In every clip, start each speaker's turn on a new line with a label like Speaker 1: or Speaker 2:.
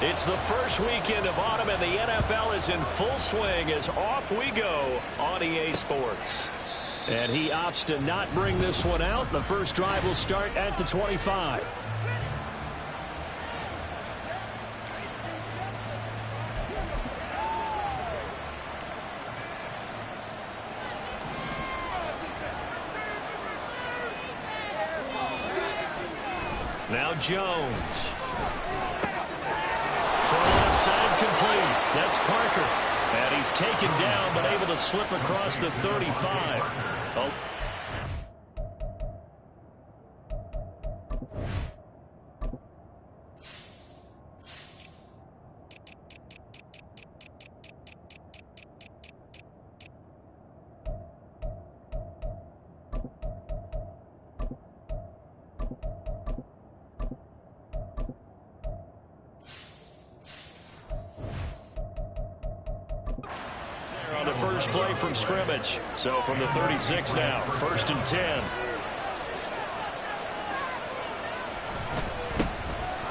Speaker 1: It's the first weekend of autumn, and the NFL is in full swing as off we go on EA Sports. And he opts to not bring this one out. The first drive will start at the 25. Now Jones. From the left side, complete. That's Parker. And he's taken down, but able to slip across the 35. Oh. On the first play from scrimmage. So from the 36 now, 1st and 10.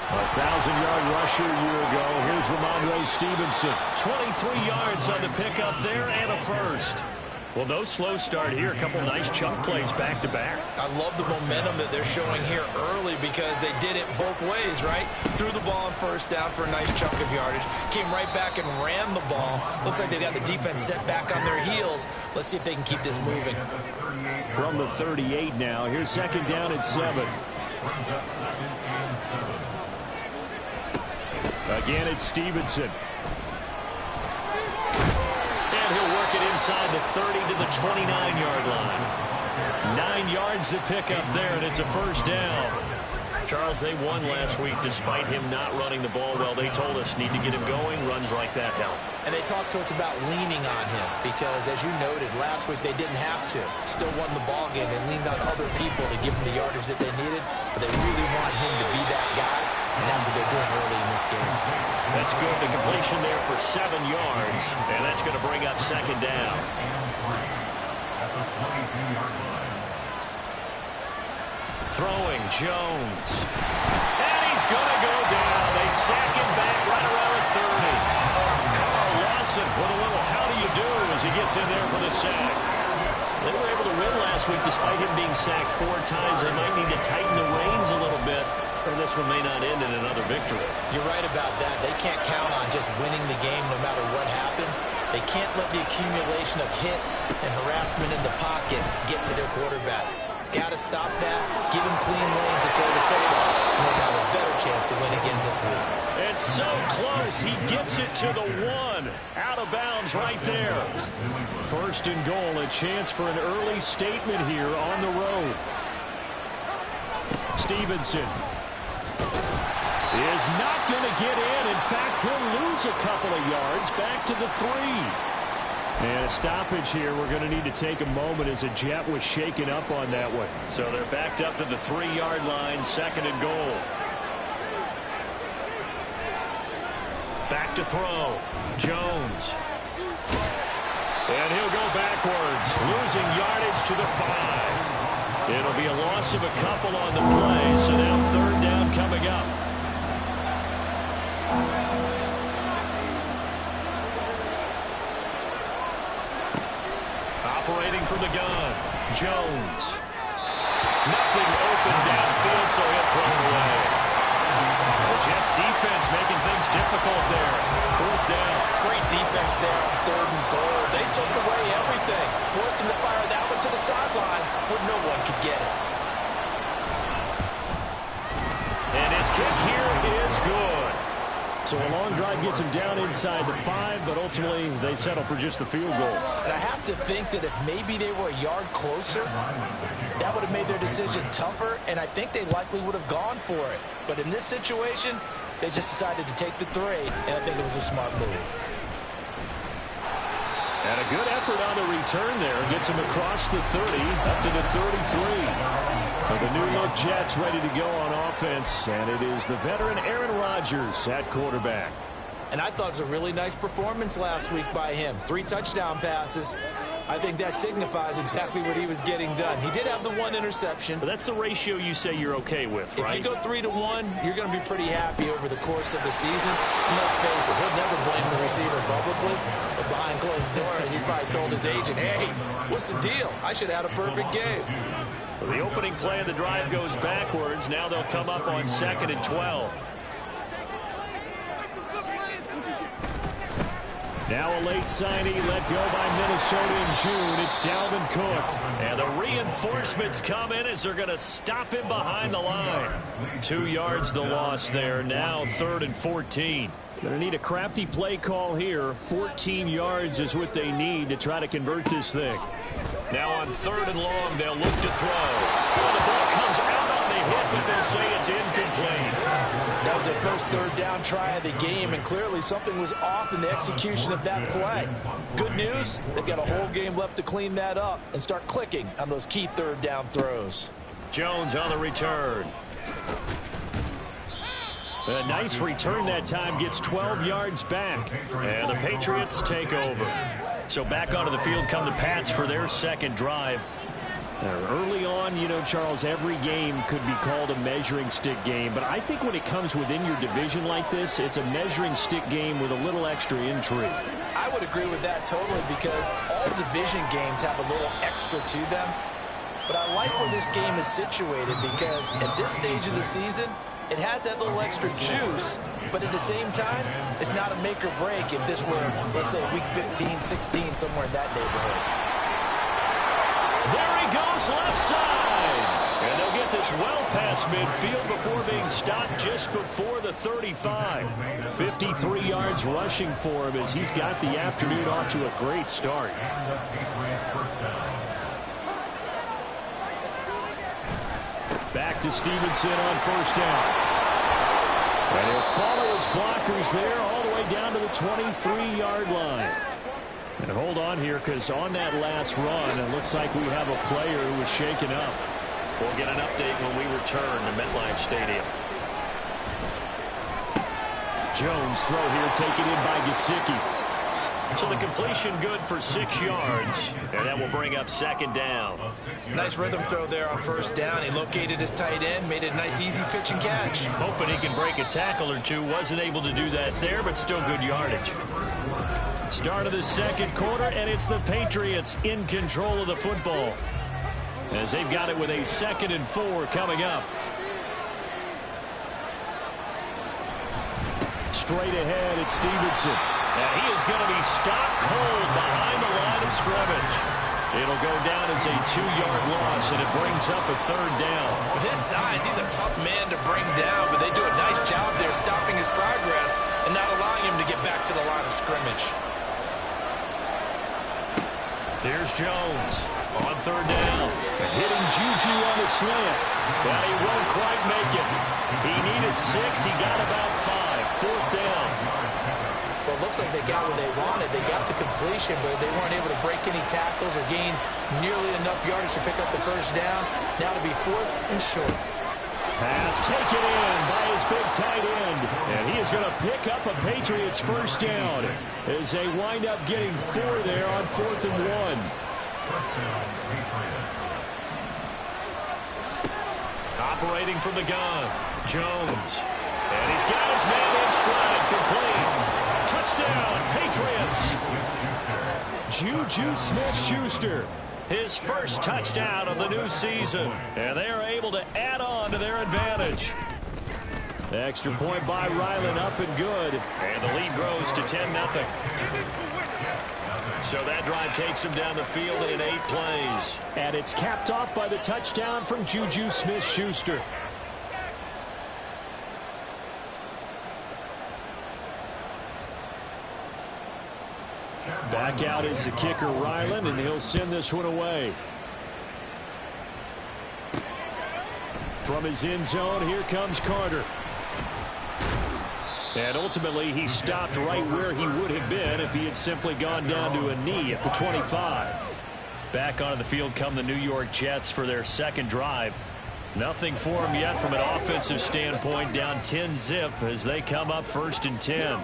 Speaker 1: 1,000-yard rusher a year ago. Here's Ramondre Stevenson. 23 yards on the pickup there and a first. Well, no slow start here. A couple nice chunk plays back-to-back.
Speaker 2: I love the momentum that they're showing here early because they did it both ways, right? Threw the ball on first down for a nice chunk of yardage. Came right back and ran the ball. Looks like they got the defense set back on their heels. Let's see if they can keep this moving.
Speaker 1: From the 38 now. Here's 2nd down and 7. Again, it's Stevenson. And he'll work it inside the 30 to the 29-yard line. 9 yards to pick up there, and it's a first down. Charles, they won last week despite him not running the ball well. They told us need to get him going. Runs like that help.
Speaker 2: And they talked to us about leaning on him because, as you noted, last week they didn't have to. Still won the ball game. They leaned on other people to give them the yardage that they needed, but they really want him to be that guy, and that's what they're doing early in this game.
Speaker 1: That's good. The completion there for 7 yards, and that's going to bring up 2nd down. Throwing Jones. And he's going to go down. They sack him back right around the 30. Carl Lawson with a little how do you do as he gets in there for the sack. They were able to win last week despite him being sacked 4 times. They might need to tighten the reins a little bit, or this one may not end in another victory.
Speaker 2: You're right about that. They can't count on just winning the game no matter what happens. They can't let the accumulation of hits and harassment in the pocket get to their quarterback. Got to stop that, give him clean lanes to throw the football, and they'll have a better chance to win again this week.
Speaker 1: It's so close. He gets it to the 1. Out of bounds right there. 1st and goal, a chance for an early statement here on the road. Stevenson is not going to get in. In fact, he'll lose a couple of yards back to the 3. And a stoppage here. We're going to need to take a moment as a Jet was shaken up on that one. So they're backed up to the 3-yard line, 2nd and goal. Back to throw. Jones. And he'll go backwards, losing yardage to the 5. It'll be a loss of a couple on the play, so now 3rd down coming up. Operating from the gun, Jones. Nothing open downfield, so he'll throw it away. The Jets defense making things difficult there. 4th down.
Speaker 2: Great defense there on 3rd and goal. They took away everything. Forced him to fire that one to the sideline where no one could get it.
Speaker 1: And his kick here is good. So a long drive gets him down inside the 5, but ultimately they settle for just the field goal.
Speaker 2: And I have to think that if maybe they were a yard closer, that would have made their decision tougher, and I think they likely would have gone for it. But in this situation, they just decided to take the 3, and I think it was a smart move.
Speaker 1: And a good effort on the return there. Gets him across the 30, up to the 33. So the new-look Jets ready to go on offense, and it is the veteran Aaron Rodgers at quarterback.
Speaker 2: And I thought it was a really nice performance last week by him. 3 touchdown passes. I think that signifies exactly what he was getting done. He did have the one interception.
Speaker 1: But that's the ratio you say you're okay with, right?
Speaker 2: If you go 3-to-1, you're going to be pretty happy over the course of the season. And let's face it, he'll never blame the receiver publicly. But behind closed doors, he probably told his agent, hey, what's the deal? I should have had a perfect game.
Speaker 1: So the opening play of the drive goes backwards. Now they'll come up on 2nd and 12. Now a late signee let go by Minnesota in June. It's Dalvin Cook. And the reinforcements come in as they're going to stop him behind the line. 2 yards the loss there. Now 3rd and 14. Going to need a crafty play call here. 14 yards is what they need to try to convert this thing. Now on 3rd and long, they'll look to throw. Oh, the ball comes out on the hit, but they'll say it's incomplete.
Speaker 2: That was their first 3rd down try of the game, and clearly something was off in the execution of that play. Good news, they've got a whole game left to clean that up and start clicking on those key 3rd down throws.
Speaker 1: Jones on the return. A nice return that time, gets 12 yards back. And the Patriots take over. So back onto the field come the Pats for their 2nd drive. Early on, you know, Charles, every game could be called a measuring stick game. But I think when it comes within your division like this, it's a measuring stick game with a little extra intrigue.
Speaker 2: I would agree with that totally, because all division games have a little extra to them. But I like where this game is situated, because at this stage of the season, it has that little extra juice, but at the same time, it's not a make or break if this were, let's say, week 15, 16, somewhere in that neighborhood.
Speaker 1: There he goes, left side. And they'll get this well past midfield before being stopped just before the 35. 53 yards rushing for him as he's got the afternoon off to a great start. Back to Stevenson on 1st down. And he'll follow his blockers there all the way down to the 23-yard line. And hold on here, because on that last run, it looks like we have a player who was shaken up. We'll get an update when we return to MetLife Stadium. Jones throw here taken in by Gesicki. So the completion good for 6 yards, and that will bring up 2nd down.
Speaker 2: Nice rhythm throw there on 1st down. He located his tight end, made it a nice easy pitch and catch.
Speaker 1: Hoping he can break a tackle or two. Wasn't able to do that there, but still good yardage. Start of the 2nd quarter, and it's the Patriots in control of the football, as they've got it with a 2nd and 4 coming up. Straight ahead, it's Stevenson. And he is going to be stopped cold behind the line of scrimmage. It'll go down as a 2-yard loss, and it brings up a 3rd down.
Speaker 2: With his size, he's a tough man to bring down, but they do a nice job there stopping his progress and not allowing him to get back to the line of scrimmage.
Speaker 1: Here's Jones on 3rd down. Hitting Juju on the slant. But he won't quite make it. He needed 6. He got about 5. 4th down.
Speaker 2: Well, it looks like they got what they wanted. They got the completion, but they weren't able to break any tackles or gain nearly enough yardage to pick up the 1st down. Now to be 4th and short.
Speaker 1: Pass taken in by his big tight end. And he is going to pick up a Patriots 1st down as they wind up getting 4 there on 4th and 1. Operating from the gun, Jones. And he's got his man in stride, complete. Touchdown, Patriots. Juju Smith-Schuster, his first touchdown of the new season. And they are able to add on to their advantage. The extra point by Ryland up and good. And the lead grows to 10-0. So that drive takes him down the field in 8 plays. And it's capped off by the touchdown from Juju Smith-Schuster. Back out is the kicker, Ryland, and he'll send this one away. From his end zone, here comes Carter. And ultimately, he stopped right where he would have been if he had simply gone down to a knee at the 25. Back onto the field come the New York Jets for their 2nd drive. Nothing for them yet from an offensive standpoint, down 10-zip as they come up 1st and 10.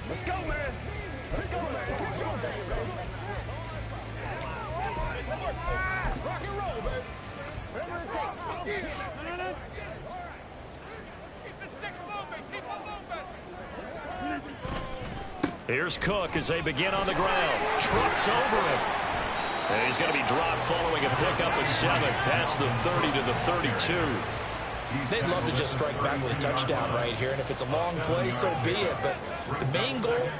Speaker 3: Let's go, man. Let's go, man. It's your day, baby. Rock and roll, baby. Whatever it takes.
Speaker 4: Keep the sticks moving. Keep them moving.
Speaker 1: Here's Cook as they begin on the ground. Trucks over him. And he's going to be dropped following a pickup of 7 past the 30 to the 32.
Speaker 2: They'd love to just strike back with a touchdown right here, and if it's a long play, so be it. But the main goal,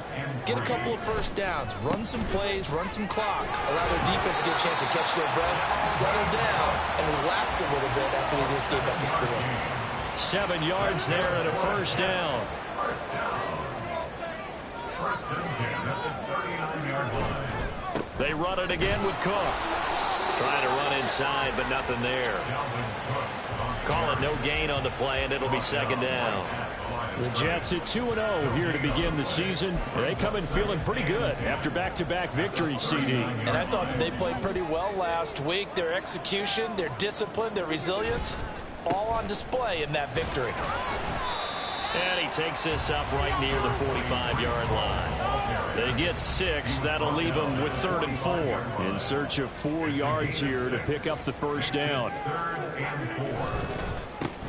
Speaker 2: get a couple of first downs, run some plays, run some clock, allow their defense to get a chance to catch their breath, settle down, and relax a little bit after they just gave up the score.
Speaker 1: 7 yards there and a first down. They run it again with Cook. Trying to run inside, but nothing there. Call it no gain on the play, and it'll be second down.
Speaker 5: The Jets at 2-0 here to begin the season. They come in feeling pretty good after back-to-back victories, CD.
Speaker 2: And I thought that they played pretty well last week. Their execution, their discipline, their resilience, all on display in that victory.
Speaker 1: And he takes this up right near the 45-yard line. They get 6. That'll leave them with 3rd and 4.
Speaker 5: In search of 4 yards here to pick up the first down.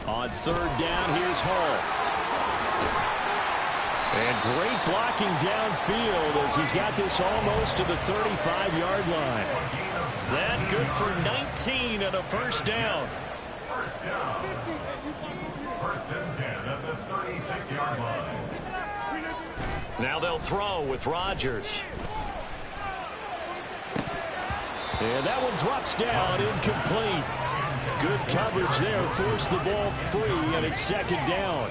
Speaker 5: On 3rd down, here's Hull. And great blocking downfield as he's got this almost to the 35-yard line.
Speaker 1: That good for 19 and a first down.
Speaker 6: First and 10 at the 36-yard line.
Speaker 1: Now they'll throw with Rodgers.
Speaker 5: And that one drops down, incomplete. Good coverage there, forced the ball free, and it's second down.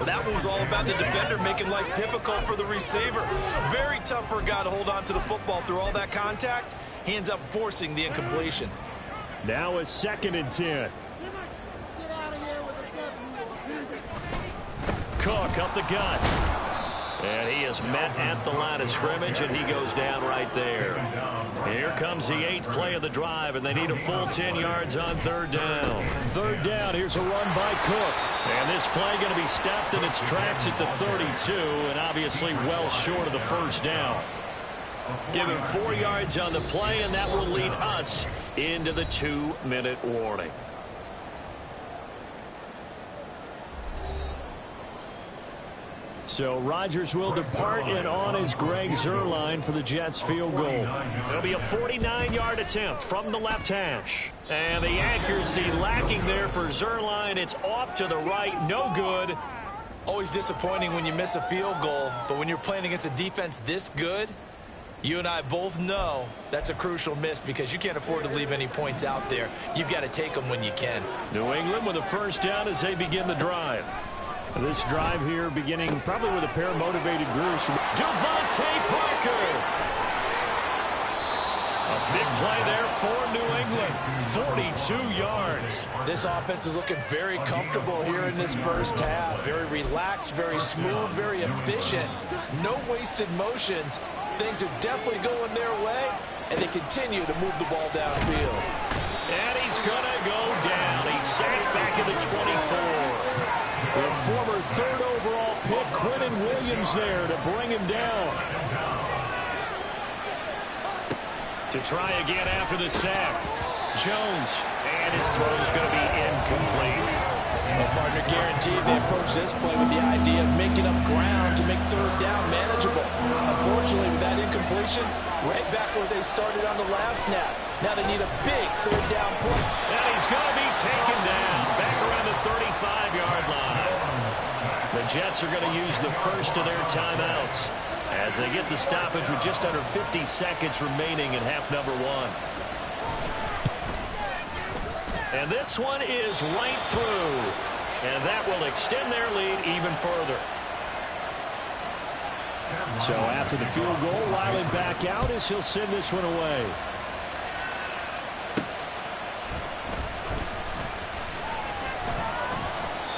Speaker 2: That one was all about the defender making life difficult for the receiver. Very tough for a guy to hold on to the football through all that contact. He ends up forcing the incompletion.
Speaker 5: Now a 2nd and 10.
Speaker 1: Cook up the gut. And he is met at the line of scrimmage, and he goes down right there. Here comes the 8th play of the drive, and they need a full 10 yards on 3rd down.
Speaker 5: 3rd down, here's a run by Cook.
Speaker 1: And this play going to be stopped in its tracks at the 32, and obviously well short of the first down. Give him 4 yards on the play, and that will lead us into the 2-minute warning.
Speaker 5: So Rodgers will depart, and on is Greg Zuerlein for the Jets field goal.
Speaker 1: It'll be a 49-yard attempt from the left hash. And the accuracy lacking there for Zuerlein. It's off to the right, no good.
Speaker 2: Always disappointing when you miss a field goal, but when you're playing against a defense this good, you and I both know that's a crucial miss because you can't afford to leave any points out there. You've got to take them when you can.
Speaker 1: New England with a first down as they begin the drive.
Speaker 5: This drive here beginning probably with a pair of motivated groups.
Speaker 1: Devontae Parker. A big play there for New England. 42 yards.
Speaker 2: This offense is looking very comfortable here in this first half. Very relaxed, very smooth, very efficient. No wasted motions. Things are definitely going their way, and they continue to move the ball downfield.
Speaker 1: And he's going to go down. He's sacked back at the 24.
Speaker 5: The former 3rd overall pick, Quentin Williams, there to bring him down.
Speaker 1: To try again after the sack. Jones, and his throw is going to be incomplete.
Speaker 2: Well, partner, guaranteed they approach this play with the idea of making up ground to make 3rd down manageable. Unfortunately, with that incompletion, right back where they started on the last snap. Now they need a big 3rd down play.
Speaker 1: And he's going to be taken down back around the 35-yard line. The Jets are going to use the first of their timeouts as they get the stoppage with just under 50 seconds remaining in half number 1. And this one is right through. And that will extend their lead even further.
Speaker 5: So after the field goal, Riley back out as he'll send this one away.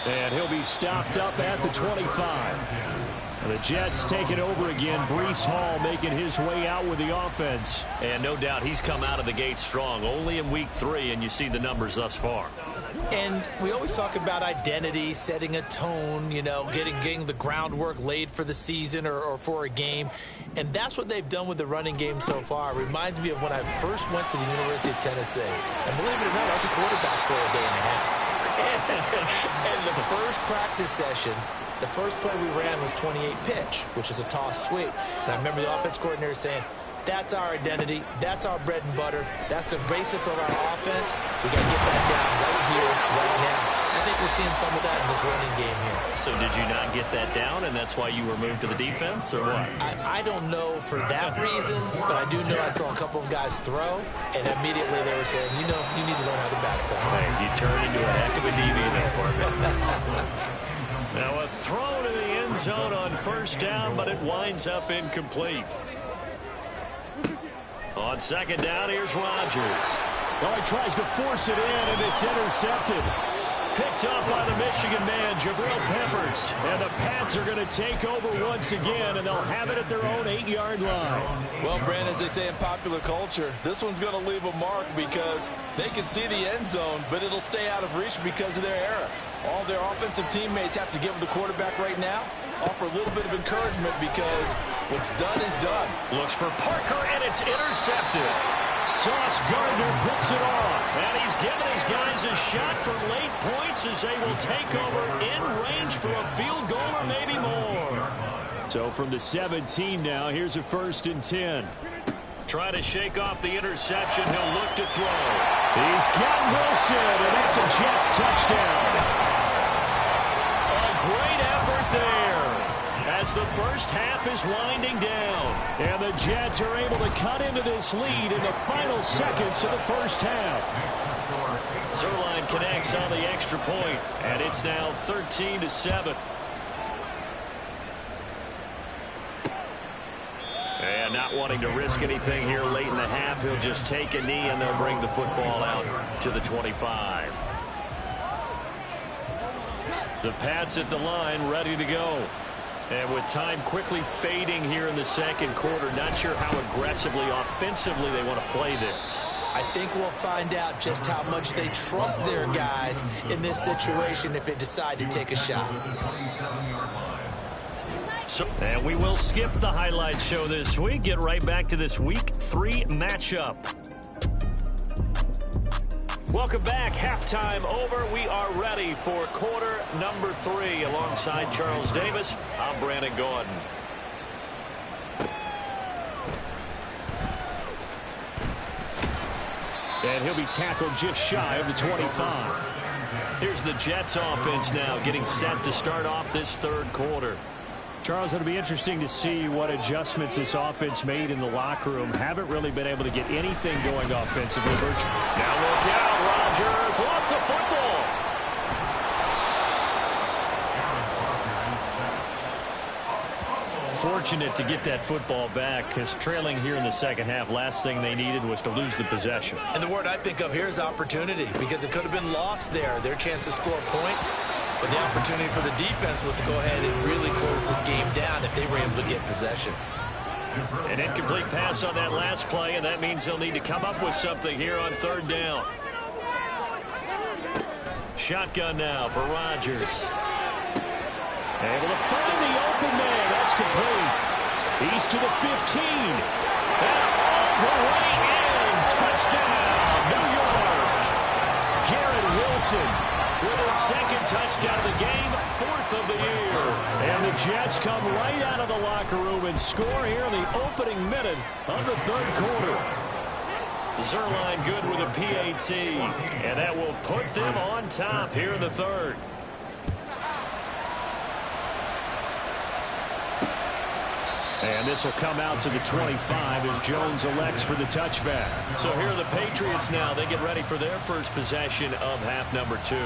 Speaker 5: And he'll be stopped up at the 25. The Jets take it over again. Breece Hall making his way out with the offense.
Speaker 1: And no doubt he's come out of the gate strong. Only in week 3, and you see the numbers thus far.
Speaker 2: And we always talk about identity, setting a tone, you know, getting the groundwork laid for the season or for a game. And that's what they've done with the running game so far. It reminds me of when I first went to the University of Tennessee. And believe it or not, I was a quarterback for a day and a half. And the first practice session, the first play we ran was 28 pitch, which is a toss sweep. And I remember the offense coordinator saying, that's our identity. That's our bread and butter. That's the basis of our offense. We got to get that down right here, right now. I think we're seeing some of that in this running game here.
Speaker 1: So did you not get that down, and that's why you were moved to the defense, or what?
Speaker 2: I don't know for that reason, but I do know I saw a couple of guys throw, and immediately they were saying, you know, you need to learn how to backpedal.
Speaker 1: Hey, you turned into a heck of a DB there, Corbin. Now a throw to the end zone on first down, but it winds up incomplete. On second down, here's Rodgers.
Speaker 5: Well, he tries to force it in, and it's intercepted.
Speaker 1: Picked up by the Michigan man, Jabril Peppers.
Speaker 5: And the Pats are going to take over once again, and they'll have it at their own 8-yard line.
Speaker 7: Well, Brandon, as they say in popular culture, this one's going to leave a mark because they can see the end zone, but it'll stay out of reach because of their error. All their offensive teammates have to give the quarterback right now, offer a little bit of encouragement because what's done is done.
Speaker 1: Looks for Parker, and it's intercepted.
Speaker 5: Sauce Gardner picks it off.
Speaker 1: And he's given his guys a shot for late points as they will take over in range for a field goal or maybe more.
Speaker 5: So from the 17 now, here's a 1st and 10.
Speaker 1: Try to shake off the interception. He'll look to throw.
Speaker 5: He's got Wilson, and that's a Jets touchdown.
Speaker 1: A great effort there as the first half is winding down.
Speaker 5: And the Jets are able to cut into this lead in the final seconds of the first half.
Speaker 1: Zuerlein connects on the extra point, and it's now 13-7. And not wanting to risk anything here late in the half, he'll just take a knee, and they'll bring the football out to the 25. The Pats at the line, ready to go. And with time quickly fading here in the second quarter, not sure how aggressively, offensively they want to play this.
Speaker 2: I think we'll find out just how much they trust their guys in this situation if they decide to take a shot.
Speaker 1: And we will skip the highlight show this week. Get right back to this week 3 matchup. Welcome back. Halftime over. We are ready for quarter number 3. Alongside Charles Davis, I'm Brandon Gordon.
Speaker 5: And he'll be tackled just shy of the 25.
Speaker 1: Here's the Jets offense now getting set to start off this third quarter.
Speaker 5: Charles, it'll be interesting to see what adjustments this offense made in the locker room. Haven't really been able to get anything going offensively.
Speaker 1: Now look out, Rodgers lost the football.
Speaker 5: Fortunate to get that football back, because trailing here in the second half, last thing they needed was to lose the possession.
Speaker 2: And the word I think of here is opportunity, because it could have been lost there, their chance to score points. But the opportunity for the defense was to go ahead and really close this game down if they were able to get possession.
Speaker 1: An incomplete pass on that last play, and that means they'll need to come up with something here on third down. Shotgun now for Rodgers.
Speaker 5: Able to find the open man. That's complete. He's to the 15.
Speaker 1: And all the way in. Touchdown, New York.
Speaker 5: Garrett Wilson
Speaker 1: with his second touchdown of the game, 4th of the year.
Speaker 5: And the Jets come right out of the locker room and score here in the opening minute of the third quarter.
Speaker 1: Zuerlein good with a PAT. And that will put them on top here in the third.
Speaker 5: And this will come out to the 25 as Jones elects for the touchback.
Speaker 1: So here are the Patriots now. They get ready for their first possession of half number 2.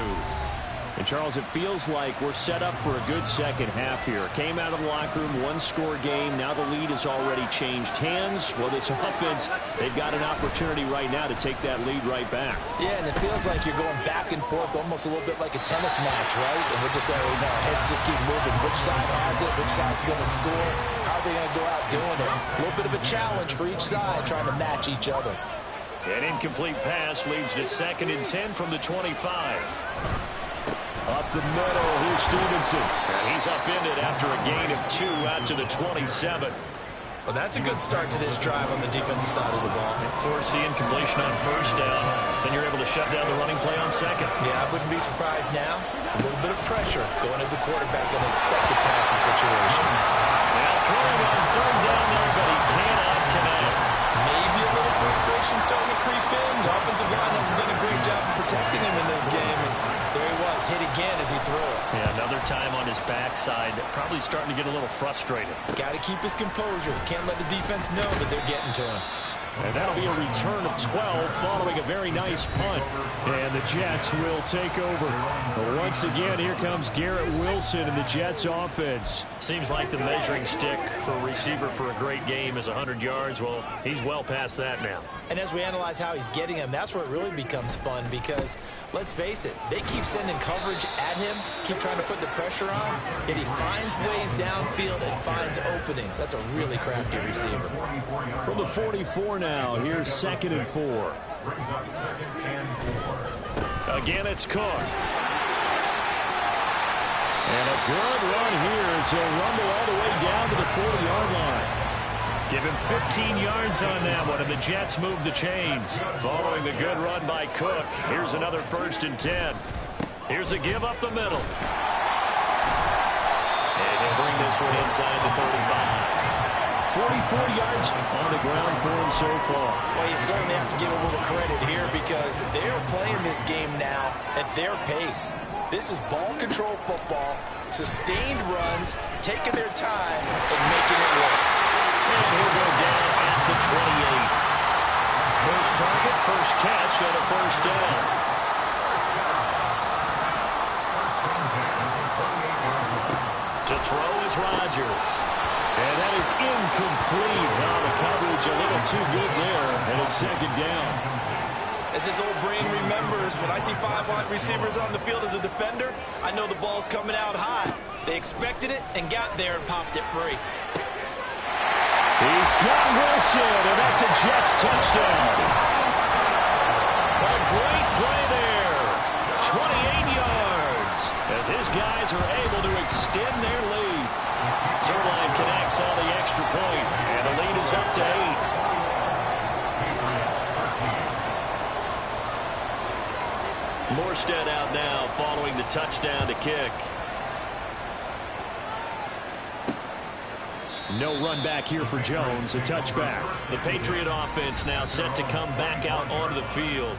Speaker 5: And, Charles, it feels like we're set up for a good second half here. Came out of the locker room, one-score game. Now the lead has already changed hands. Well, this offense, they've got an opportunity right now to take that lead right back.
Speaker 2: Yeah, and it feels like you're going back and forth almost a little bit like a tennis match, right? And we're just heads just keep moving. Which side has it? Which side's going to score? How are they going to go out doing it? A little bit of a challenge for each side trying to match each other.
Speaker 1: An incomplete pass leads to 2nd and 10 from the 25.
Speaker 5: Up the middle, here's Stevenson.
Speaker 1: And he's upended after a gain of 2 out to the 27.
Speaker 2: Well, that's a good start to this drive on the defensive side of the ball.
Speaker 1: Force the incompletion on 1st down. Then you're able to shut down the running play on 2nd.
Speaker 2: Yeah, I wouldn't be surprised now. A little bit of pressure going at the quarterback in an expected passing situation.
Speaker 1: Now throwing on 3rd down there, but he cannot connect.
Speaker 2: Maybe a little frustration starting to creep in. The offensive line hasn't done a great job of protecting him in this game. And there he was, hit again as he threw it.
Speaker 1: Yeah, another time on his backside. Probably starting to get a little frustrated.
Speaker 2: Got to keep his composure. Can't let the defense know that they're getting to him.
Speaker 5: And that'll be a return of 12 following a very nice punt. And the Jets will take over. But once again, here comes Garrett Wilson and the Jets offense.
Speaker 1: Seems like the measuring stick for a receiver for a great game is 100 yards. Well, he's well past that now.
Speaker 2: And as we analyze how he's getting him, that's where it really becomes fun because, let's face it, they keep sending coverage at him, keep trying to put the pressure on, yet he finds ways downfield and finds openings. That's a really crafty receiver.
Speaker 5: From the 44 now, here's 2nd and 4.
Speaker 1: Again, it's Cook.
Speaker 5: And a good run here as he'll rumble all the way down to the 40-yard line.
Speaker 1: Give him 15 yards on that one, and the Jets move the chains. Following the good run by Cook, here's another 1st and 10. Here's a give up the middle. And they'll bring this one inside the 35.
Speaker 5: 44 yards on the ground for him so far.
Speaker 2: Well, you certainly have to give a little credit here because they're playing this game now at their pace. This is ball control football, sustained runs, taking their time and making it work.
Speaker 1: And he'll go down at the 28. First target, first catch, and a 1st down. To throw is Rodgers.
Speaker 5: And that is incomplete. Now the coverage a little too good there, and it's 2nd down.
Speaker 7: As his old brain remembers, when I see 5 wide receivers on the field as a defender, I know the ball's coming out high. They expected it and got there and popped it free.
Speaker 5: He's got Wilson, and that's a Jets touchdown.
Speaker 1: A great play there. 28 yards as his guys are able to extend their lead. Zerline connects on the extra point, and the lead is up to 8. Morstead out now following the touchdown to kick.
Speaker 5: No run back here for Jones, a touchback.
Speaker 1: The Patriot offense now set to come back out onto the field.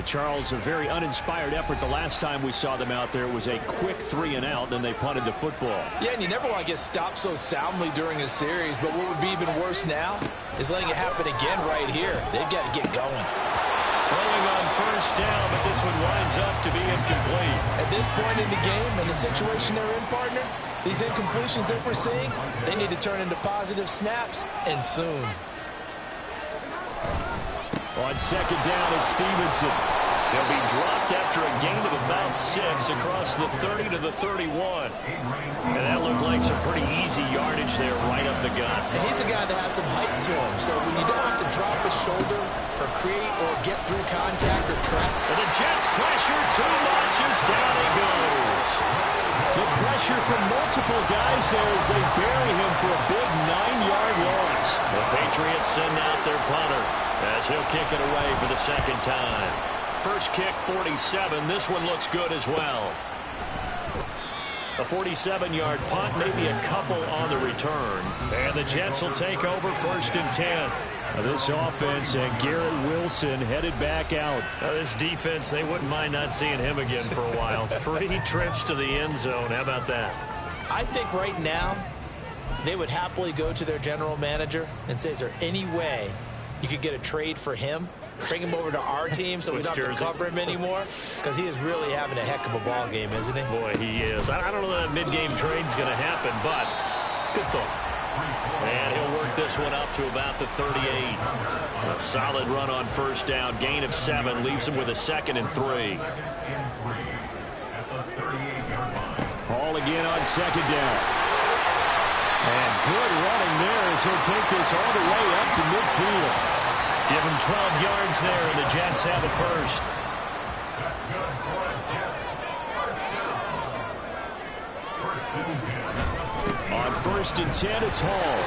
Speaker 5: Charles, a very uninspired effort. The last time we saw them out there was a quick 3-and-out, then they punted the football.
Speaker 7: Yeah, and you never want to get stopped so soundly during a series, but what would be even worse now is letting it happen again right here. They've got to get going.
Speaker 1: Throwing on 1st down, but this one winds up to be incomplete.
Speaker 7: At this point in the game and the situation they're in, partner, these incompletions that we're seeing, they need to turn into positive snaps, and soon.
Speaker 5: On 2nd down, it's Stevenson.
Speaker 1: He'll be dropped after a gain of about 6 across the 30 to the 31. And that looked like some pretty easy yardage there right up the gut.
Speaker 2: And he's a guy that has some height to him, so when you don't have to drop his shoulder or create or get through contact or trap.
Speaker 1: And the Jets pressure too much as down he goes.
Speaker 5: The pressure from multiple guys there as they bury him for a big 9-yard loss.
Speaker 1: The Patriots send out their punter as he'll kick it away for the 2nd time. First kick, 47. This one looks good as well. A 47-yard punt, maybe a couple on the return. And the Jets will take over 1st and 10.
Speaker 5: This offense and Garrett Wilson headed back out.
Speaker 1: This defense, they wouldn't mind not seeing him again for a while. 3 trips to the end zone. How about that?
Speaker 2: I think right now they would happily go to their general manager and say, is there any way you could get a trade for him bring him over to our team so we don't have to cover him anymore? Because he is really having a heck of a ball game, isn't he?
Speaker 5: Boy, he is. I don't know that mid-game trade's going to happen, but good thought. And he'll work this one up to about the 38. A solid run on first down. Gain of 7 leaves him with a 2nd and 3. Hall again on 2nd down. And good running there as he'll take this all the way up to midfield. Give him 12 yards there, and the Jets have a first.
Speaker 6: That's good for the Jets. First and 10.
Speaker 5: On 1st and 10, it's Hall.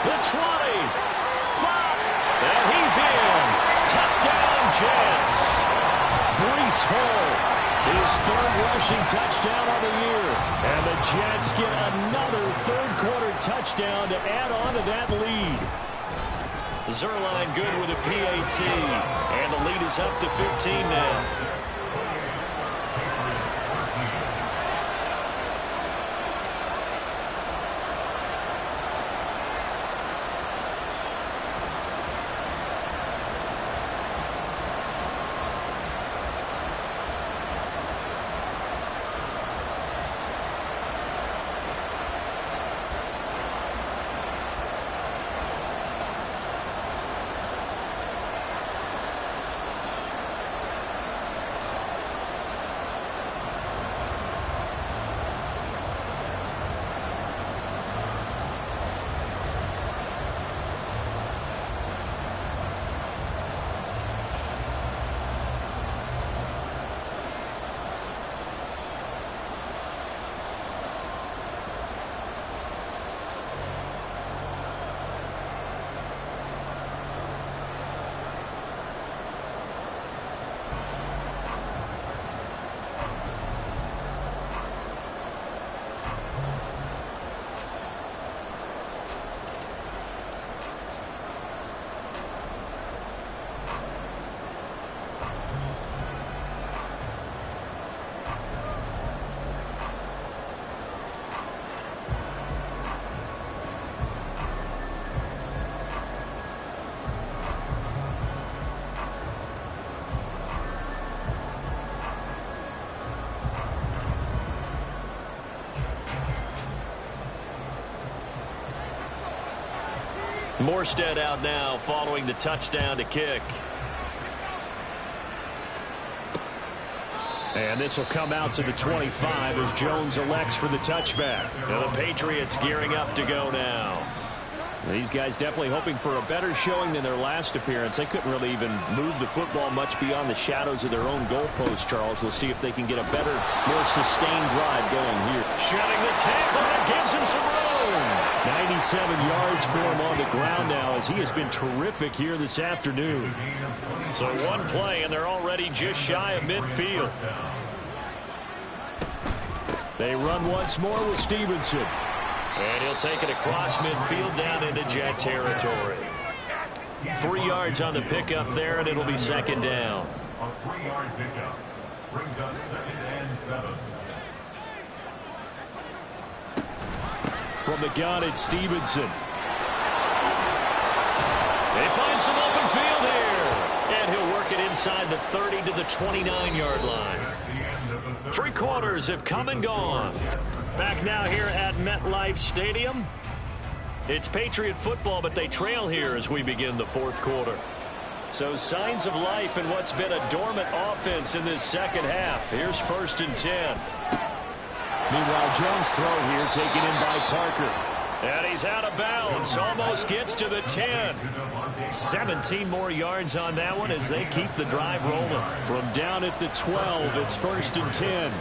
Speaker 5: The 20. 5. And he's in. Touchdown, Jets. Breece Hall, his 3rd rushing touchdown on the year. And the Jets get another 3rd-quarter touchdown to add on to that lead. Zuerlein good with a PAT. And the lead is up to 15 now. Morstead out now following the touchdown to kick. And this will come out to the 25 as Jones elects for the touchback. Now the Patriots gearing up to go now. These guys definitely hoping for a better showing than their last appearance. They couldn't really even move the football much beyond the shadows of their own goalpost, Charles. We'll see if they can get a better, more sustained drive going here. Shedding the tackle, and gives him some room. 97 yards for him on the ground now as he has been terrific here this afternoon. So one play, and they're already just shy of midfield. They run once more with Stevenson. And he'll take it across midfield down into Jet territory. 3 yards on the pickup there, and it'll be 2nd down.
Speaker 6: A 3-yard pickup brings up 2nd and 7.
Speaker 5: From the gun, it's Stevenson. They find some open field here. And he'll work it inside the 30 to the 29-yard line. 3 quarters have come and gone. Back now here at MetLife Stadium. It's Patriot football, but they trail here as we begin the 4th quarter. So signs of life in what's been a dormant offense in this second half. Here's 1st and 10. Meanwhile, Jones' throw here taken in by Parker. And he's out of bounds. Almost gets to the 10. 17 more yards on that one as they keep the drive rolling. From down at the 12, it's 1st and 10.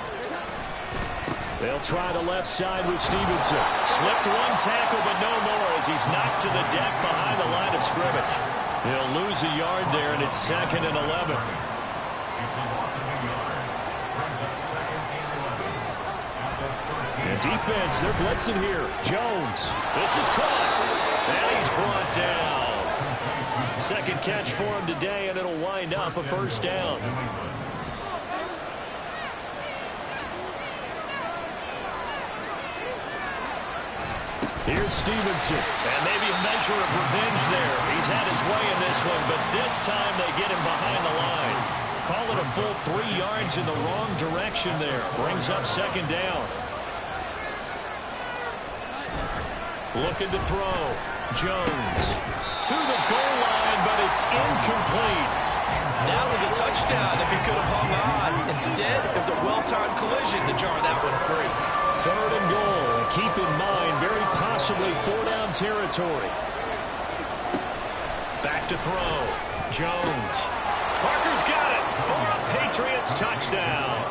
Speaker 5: They'll try the left side with Stevenson. Slipped one tackle, but no more as he's knocked to the deck behind the line of scrimmage. He'll lose a yard there, and it's 2nd and 11. And defense, they're blitzing here. Jones. This is caught. And he's brought down. 2nd catch for him today, and it'll wind up a 1st down. Here's Stevenson.
Speaker 1: And maybe a measure of revenge there. He's had his way in this one, but this time they get him behind the line. Call it a full 3 yards in the wrong direction there. Brings up second down. Looking to throw. Jones to the goal line, but it's incomplete.
Speaker 2: That was a touchdown if he could have hung on. Instead, it was a well-timed collision to jar that one free.
Speaker 5: Third and goal. Keep in mind, very possibly 4-down territory.
Speaker 1: Back to throw. Jones. Parker's got it for a Patriots touchdown.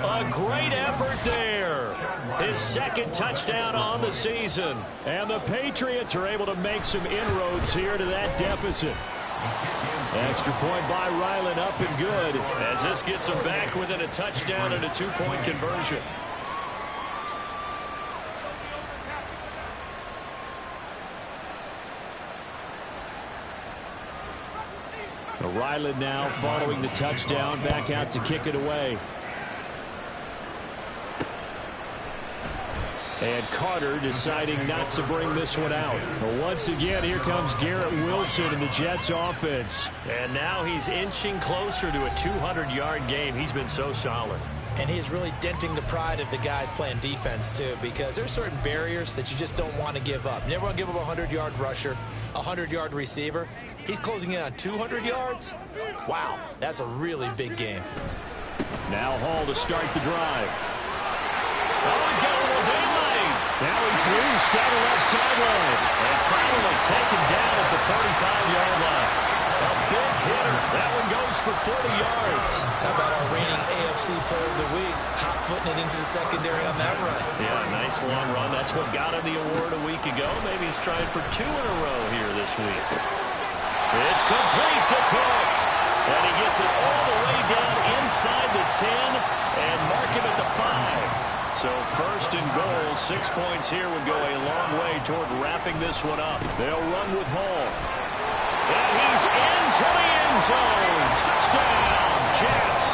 Speaker 1: A great effort there. His second touchdown on the season.
Speaker 5: And the Patriots are able to make some inroads here to that deficit. Extra point by Ryland, up and good.
Speaker 1: As this gets them back within a touchdown and a 2-point conversion.
Speaker 5: Ryland now following the touchdown, back out to kick it away. And Carter deciding not to bring this one out. Well, once again, here comes Garrett Wilson in the Jets offense.
Speaker 1: And now he's inching closer to a 200-yard game. He's been so solid.
Speaker 2: And he's really denting the pride of the guys playing defense, too, because there's certain barriers that you just don't want to give up. You never want to give up a 100-yard rusher, a 100-yard receiver. He's closing in on 200 yards. Wow, that's a really big game.
Speaker 5: Now Hall to start the drive. Oh, he's got a little daylight. Now he's loose down the left sideline.
Speaker 1: And finally taken down at the 35-yard line. A big hitter. That one goes for 40 yards.
Speaker 2: How about our reigning AFC Player of the Week, hot-footing it into the secondary on that run?
Speaker 1: Yeah, nice long run. That's what got him the award a week ago. Maybe he's trying for 2 in a row here this week. It's complete to Cook. And he gets it all the way down inside the 10 and mark him at the 5. So first and goal, 6 points here would go a long way toward wrapping this one up.
Speaker 5: They'll run with Hall.
Speaker 1: And he's into the end zone. Touchdown, Jets.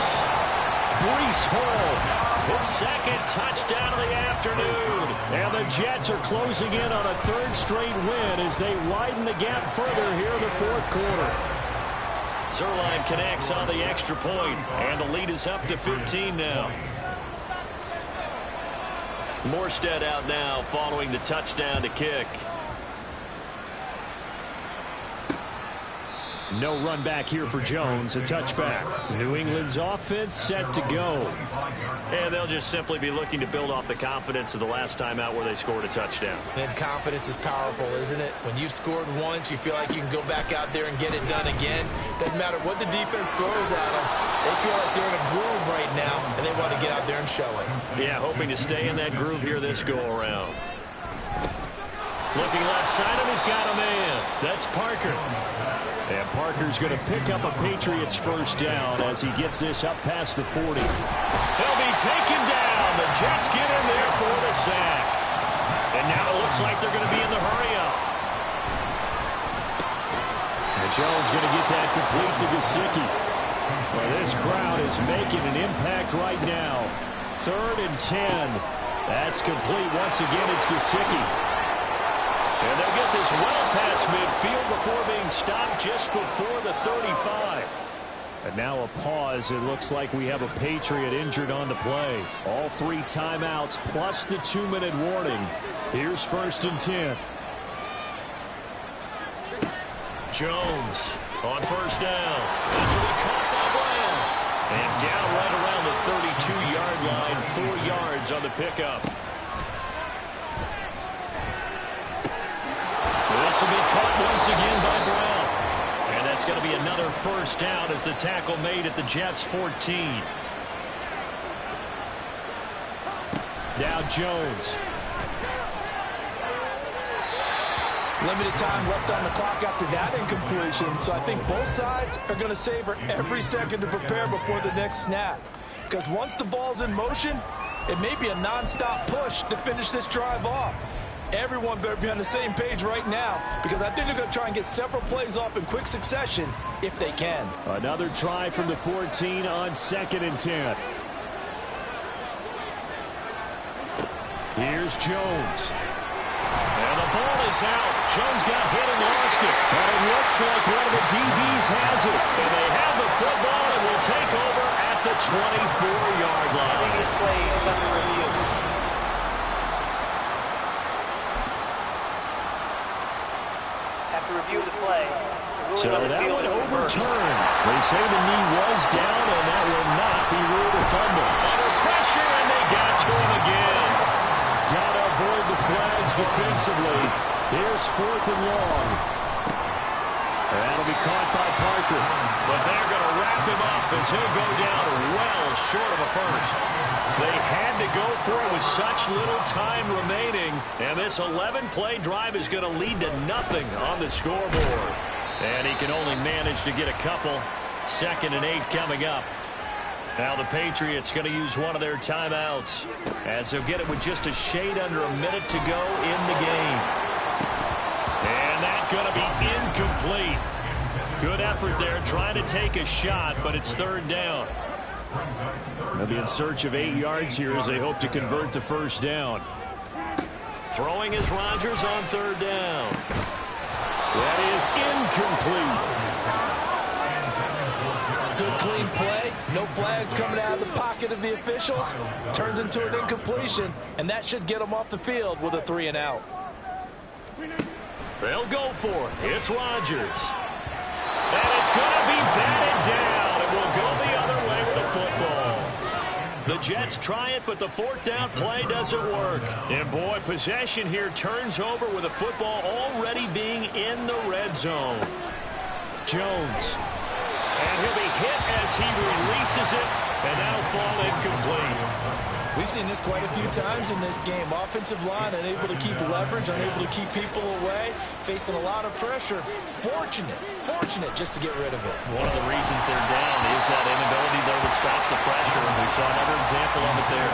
Speaker 5: Breece Hall.
Speaker 1: His second touchdown of the afternoon.
Speaker 5: And the Jets are closing in on a third straight win as they widen the gap further here in the fourth quarter.
Speaker 1: Zuerlein connects on the extra point, and the lead is up to 15 now. Morstead out now following the touchdown to kick.
Speaker 5: No run back here for Jones, a touchback. New England's offense set to go.
Speaker 1: And they'll just simply be looking to build off the confidence of the last time out where they scored a touchdown.
Speaker 2: And confidence is powerful, isn't it? When you've scored once, you feel like you can go back out there and get it done again. Doesn't matter what the defense throws at them. They feel like they're in a groove right now, and they want to get out there and show it.
Speaker 1: Yeah, hoping to stay in that groove here this go-around. Looking left side, and he's got a man. That's Parker.
Speaker 5: And Parker's going to pick up a Patriots first down as he gets this up past the 40.
Speaker 1: He'll be taken down. The Jets get in there for the sack. And now it looks like they're going to be in the hurry-up.
Speaker 5: And Jones going to get that complete to Gesicki. Well, this crowd is making an impact right now. 3rd and 10. That's complete. Once again, it's Gesicki.
Speaker 1: And they'll get this well past midfield before being stopped just before the 35.
Speaker 5: And now a pause. It looks like we have a Patriot injured on the play. All 3 timeouts plus the 2-minute warning. Here's 1st and 10.
Speaker 1: Jones on first down. This will be caught by Brown. And down right around the 32-yard line. 4 yards on the pickup. This will be caught once again by Brown. And that's going to be another first down as the tackle made at the Jets' 14.
Speaker 5: Now Jones.
Speaker 7: Limited time left on the clock after that incompletion, so I think both sides are going to savor every second to prepare before the next snap. Because once the ball's in motion, it may be a non-stop push to finish this drive off. Everyone better be on the same page right now, because I think they're going to try and get several plays off in quick succession if they can.
Speaker 5: Another try from the 14 on 2nd and 10. Here's Jones. And the ball is out. Jones got hit and lost it. But it looks like one of the DBs has it. And they have the football and will take over at the 24-yard line.
Speaker 8: Play is under review. After review of the play,
Speaker 5: so that one overturned. They say the knee was down, and that will not be ruled a fumble. Under pressure, and they got to him again. Got to avoid the flags defensively. Here's 4th and long. That'll be caught by Parker. But they're going to wrap him up as he'll go down well short of a first. They had to go for it with such little time remaining. And this 11-play drive is going to lead to nothing on the scoreboard. And he can only manage to get a couple. 2nd and 8 coming up. Now the Patriots going to use one of their timeouts as they'll get it with just a shade under a minute to go in the game. And that's going to be incomplete. Good effort there trying to take a shot, but it's 3rd down. They'll be in search of 8 yards here as they hope to convert the first down. Throwing is Rodgers on 3rd down. That is incomplete.
Speaker 7: Good clean play. No flags coming out of the pocket of the officials. Turns into an incompletion, and that should get them off the field with a 3 and out.
Speaker 5: They'll go for it. It's Rodgers. And it's going to be batted down. It will go the other way with the football. The Jets try it, but the 4th down play doesn't work. And, boy, possession here turns over with the football already being in the red zone. Jones. And he'll be hit as he releases it, and that'll fall incomplete.
Speaker 7: We've seen this quite a few times in this game. Offensive line unable to keep leverage, unable to keep people away, facing a lot of pressure. Fortunate just to get rid of it.
Speaker 5: One of the reasons they're down is that inability, though, to stop the pressure. And we saw another example of it there.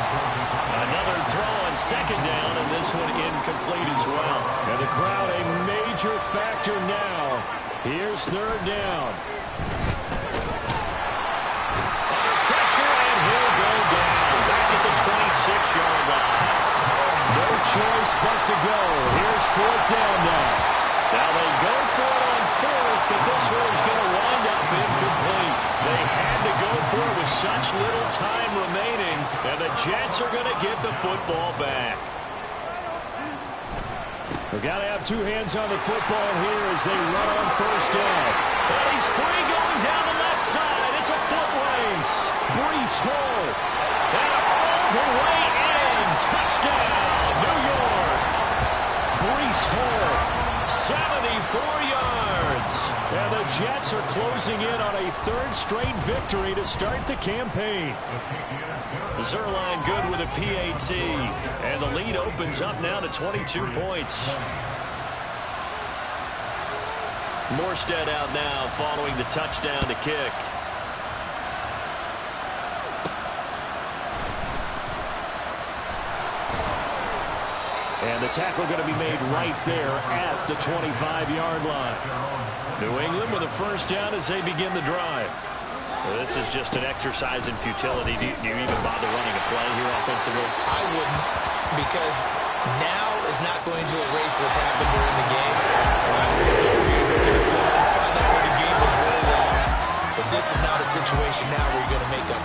Speaker 5: Another throw on 2nd down, and this one incomplete as well. And the crowd a major factor now. Here's 3rd down. Under pressure, and he'll go down. Back at the 26-yard line. No choice but to go. Here's 4th down now. Now they go for it on 4th, but this one is going to wind up incomplete. They had to go for it with such little time remaining, and the Jets are going to get the football back. They've got to have 2 hands on the football here as they run on 1st down. And he's free going down the left side. It's a foot race. Breece Hall. And all the way in. Touchdown, New York. Breece Hall, 74 yards. And the Jets are closing in on a 3rd straight victory to start the campaign. Zerline good with a PAT. And the lead opens up now to 22 points. Morstead out now following the touchdown to kick. And the tackle going to be made right there at the 25-yard line. New England with a 1st down as they begin the drive. Well, this is just an exercise in futility. Do you even bother running a play here offensively?
Speaker 2: I wouldn't, because now is not going to erase what's happened during the game. So after it's over, you're going to find out where the game was really lost. But this is not a situation now where you're going to make up